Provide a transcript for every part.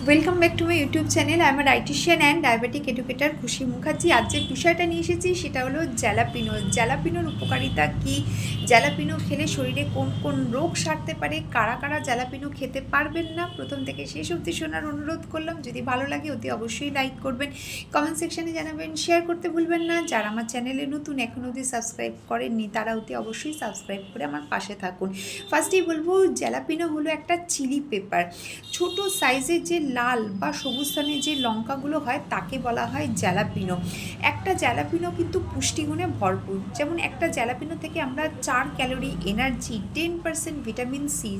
Welcome back to my YouTube channel. I am dietician and diabetic educator খুশি মুখার্জি। আজ যে বিষয়টা নিয়ে এসেছি সেটা হলো জ্যালাপিনো। জ্যালাপিনোর উপকারিতা কী, জ্যালাপিনো খেলে শরীরে কোন কোন রোগ সারতে পারে, কারা কারা জ্যালাপিনো খেতে পারবেন না, প্রথম থেকে শেষ অবধি শোনার অনুরোধ করলাম। যদি ভালো লাগে অতি অবশ্যই লাইক করবেন, কমেন্ট সেকশানে জানাবেন, শেয়ার করতে ভুলবেন না। যারা আমার চ্যানেলে নতুন এখনও অবধি সাবস্ক্রাইব করেননি তারা অতি অবশ্যই সাবস্ক্রাইব করে আমার পাশে থাকুন। ফার্স্টেই বলবো, জ্যালাপিনো হলো একটা চিলি পেপার। ছোট সাইজের যে লাল বা সবুজ স্থানের যে লঙ্কাগুলো হয় তাকে বলা হয় জ্যালাপিনো। একটা জ্যালাপিনো কিন্তু পুষ্টিগুণে ভরপুর। যেমন একটা জ্যালাপিনো থেকে আমরা 4 calorie energy, 10% vitamin C,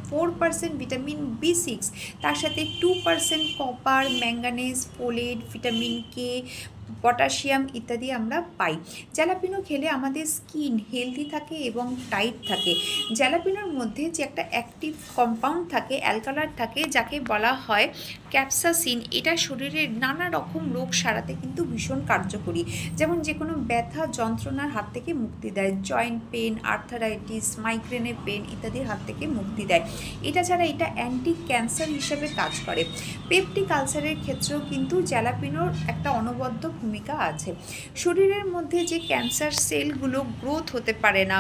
4% vitamin B6, তার সাথে 2% copper, manganese, folate, vitamin K, potassium ইত্যাদি আমরা পাই। জ্যালাপিনো খেলে আমাদের স্কিন হেলদি থাকে এবং টাইট থাকে। জ্যালাপিনোর মধ্যে যে একটা অ্যাক্টিভ কম্পাউন্ড থাকে, অ্যালকালয়েড থাকে, যাকে বলা হয় ক্যাপসাসিন, এটা শরীরের নানা রকম রোগ সারাতে কিন্তু ভীষণ কার্যকরী। যেমন যে কোনো ব্যথা যন্ত্রণার হাত থেকে মুক্তি দেয়, জয়েন্ট পেন, আর্থারাইটিস, মাইগ্রেনের পেন ইত্যাদির হাত থেকে মুক্তি দেয়। এটা ছাড়া এটা অ্যান্টি ক্যান্সার হিসেবে কাজ করে। পেপটিক আলসারের ক্ষেত্রেও কিন্তু জ্যালাপিনোর একটা অনবদ্য ভূমিকা আছে। শরীরের মধ্যে যে ক্যান্সার সেলগুলো গ্রোথ হতে পারে না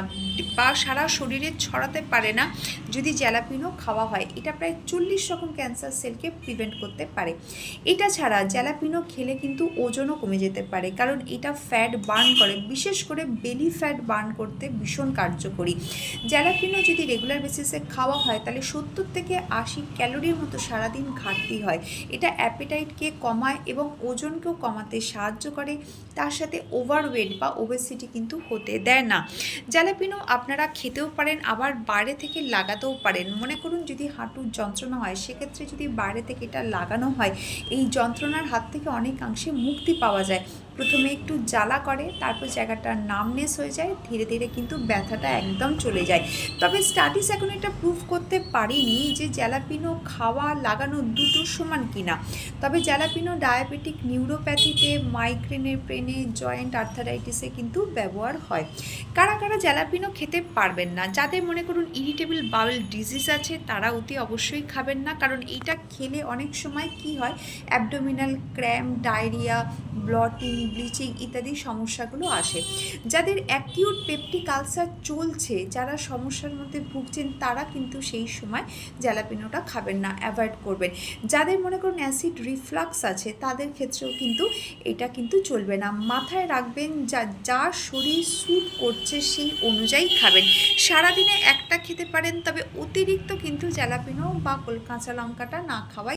বা সারা শরীরে ছড়াতে পারে না যদি জ্যালাপিনো খাওয়া হয়, এটা প্রায় 40 রকম ক্যান্সার সেলকে প্রিভেন্ট করতে পারে। এটা ছাড়া জ্যালাপিনো খেলে কিন্তু ওজনও কমে যেতে পারে, কারণ এটা ফ্যাট বার্ন করে, বিশেষ করে বেলি ফ্যাট বার্ন করতে ভীষণ কার্যকরী। জ্যালাপিনো যদি রেগুলার বেসিসে খাওয়া হয় তাহলে 70 থেকে 80 ক্যালোরির মতো সারাদিন ঘাটতি হয়। এটা অ্যাপেটাইটকে কমায় এবং ওজনকেও কমাতে সাহায্য করে, তার সাথে ওভারওয়েট বা ওবেসিটি কিন্তু হতে দেয় না। জ্যালাপিনো আপনারা খেতেও পারেন, আবার বাইরে থেকে লাগাতেও পারেন। মনে করুন যদি হাঁটুর যন্ত্রণা হয়, সেক্ষেত্রে যদি বাইরে থেকে এটা লাগানো হয়, এই যন্ত্রণার হাত থেকে অনেকাংশে মুক্তি পাওয়া যায়। প্রথমে একটু জ্বালা করে, তারপর জায়গাটা নামনেস হয়ে যায়, ধীরে ধীরে কিন্তু ব্যথাটা একদম চলে যায়। তবে স্টাডিজ এখন এটা প্রুভ করতে পারিনি যে জ্যালাপিনো খাওয়া লাগানো দুটো সমান কিনা। তবে জ্যালাপিনো ডায়াবেটিক নিউরোপ্যাথিতে, মাইগ্রেনের পেনে, জয়েন্ট আর্থারাইটিসে কিন্তু ব্যবহার হয়। কারা কারা জ্যালাপিনো খেতে পারবেন না, যাদের মনে করুন ইরিটেবল বাউল ডিজিজ আছে তারা অতি অবশ্যই খাবেন না, কারণ এইটা খেলে অনেক সময় কি হয়, abdominal cramp, diarrhoea, bloating, bleaching ইত্যাদি সমস্যাগুলো আসে। যাদের অ্যাকিউট পেপটিক আলসার চলছে, যারা সমস্যার মধ্যে ভুগছেন, তারা কিন্তু সেই সময় জ্যালাপিনোটা খাবেন না, অ্যাভয়েড করবেন। যাদের মনে করুন অ্যাসিড রিফ্লাক্স আছে তাদের ক্ষেত্রেও কিন্তু এটা কিন্তু চলবে না। মাথায় রাখবেন, যার শরীর স্যুট করছে সেই অনুযায়ী খাবেন। সারাদিনে একটা খেতে পারেন, তবে অতিরিক্ত কিন্তু জ্যালাপিনো বা কাঁচা লঙ্কাটা না খাওয়াই